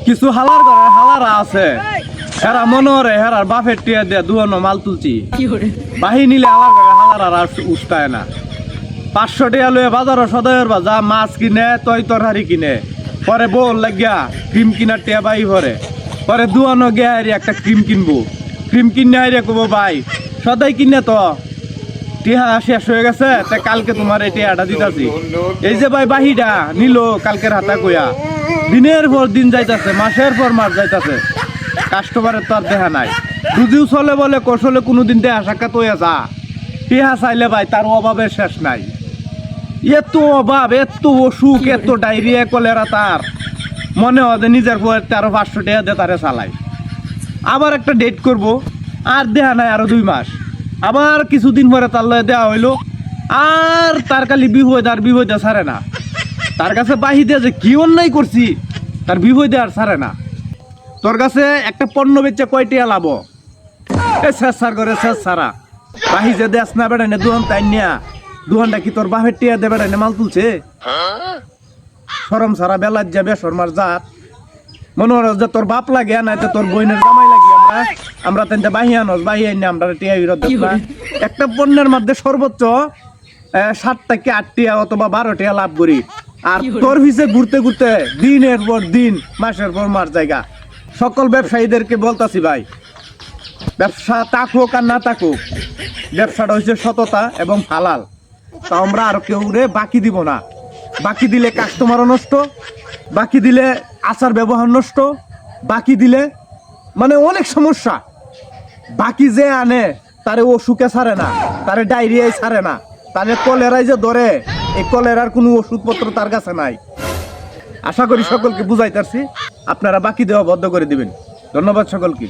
কিছু হালার ঘরে হালারা আছে, হেরা মনে হরে হেরার বাপের টিয়া দিয়ে দুয়ানো মাল তুলছি। বাহি নিলে হালার ঘরে হালার আর উস্তায় না। 500 টাকা লয়ে বাজারও সদয়ের বাজা মাছ কিনে তৈ তরহারি কিনে, পরে বল লাগিয়া ক্রিম কিনার টিয়া বাই ভরে, পরে দুয়ানো গিয়ে হারি একটা ক্রিম কিনবো, ক্রিম কিনে হারিয়ে কবো ভাই সদাই কিনে তো টিহা শেষ হয়ে গেছে, তা কালকে তোমার এই টিহাটা দিতাছি। এই যে ভাই বাহিটা নিল কালকের হাতা কইয়া, দিনের পর দিন যাইতাছে, মাসের পর মাস যাইতাছে, কাস্টমারের তো আর দেখা নাই। যদিও চলে বলে কৌশলে কোনোদিন দেখা সাক্ষাৎ হইয়া যা, টিহা চাইলে ভাই তার অভাবের শেষ নাই। এত অভাব, এত অসুখ, এত ডায়রিয়া কলেরা, তার মনে হয় যে নিজের পর 500 টাকা দিয়ে তারে চালাই। আবার একটা ডেট করব, আর দেখা নাই আরো 2 মাস, আবার কিছুদিন পরে তার লয়ে দেওয়া হইলো, আর তার খালি বিপদ আর বিপদ ছাড়ে না। তার কাছে বাহি দিয়ে যে কি অন্যায় করছি, তার বিপদ আর ছাড়ে না। তোর কাছে একটা পণ্য বেচে কয়টিয়া লাভ, এ শেষ সার করে শেষ সারা বাহি যে দেশ না বেড়ায় না দুহান তাই নিয়া, দুহানটা কি তোর বাপের টিয়া দে বেড়ায় না মাল তুলছে? সরম সারা বেলার যাবে শর্মার জাত, মনে হয় যে তোর বাপ লাগে না তোর বোনের জামাই লাগি, আমরা তেনটা বাহি আনস, বাহি আনি আমরা টিয়া বিরোধ। একটা পণ্যের মধ্যে সর্বোচ্চ 7 থেকে 8 টিয়া অথবা 12 টিয়া লাভ করি, আর তোর ভিসে ঘুরতে ঘুরতে দিনের পর দিন মাসের পর মাস জায়গা। সকল ব্যবসায়ীদেরকে বলতাছি ভাই, ব্যবসা থাকুক আর না থাকুক, ব্যবসাটা হচ্ছে সততা এবং হালাল। তা আমরা আর কেউ রে বাকি দিব না। বাকি দিলে কাস্টমারও নষ্ট, বাকি দিলে আচার ব্যবহার নষ্ট, বাকি দিলে মানে অনেক সমস্যা। বাকি যে আনে তারে অসুখে ছাড়ে না, তারে ডায়রিয়ায় ছাড়ে না, তারে কলেরায় যে ধরে, এই কলেরার কোনো ওষুধপত্র তার কাছে নাই। আশা করি সকলকে বুঝাইতে পারছি, আপনারা বাকি দেওয়া বন্ধ করে দিবেন। ধন্যবাদ সকলকে।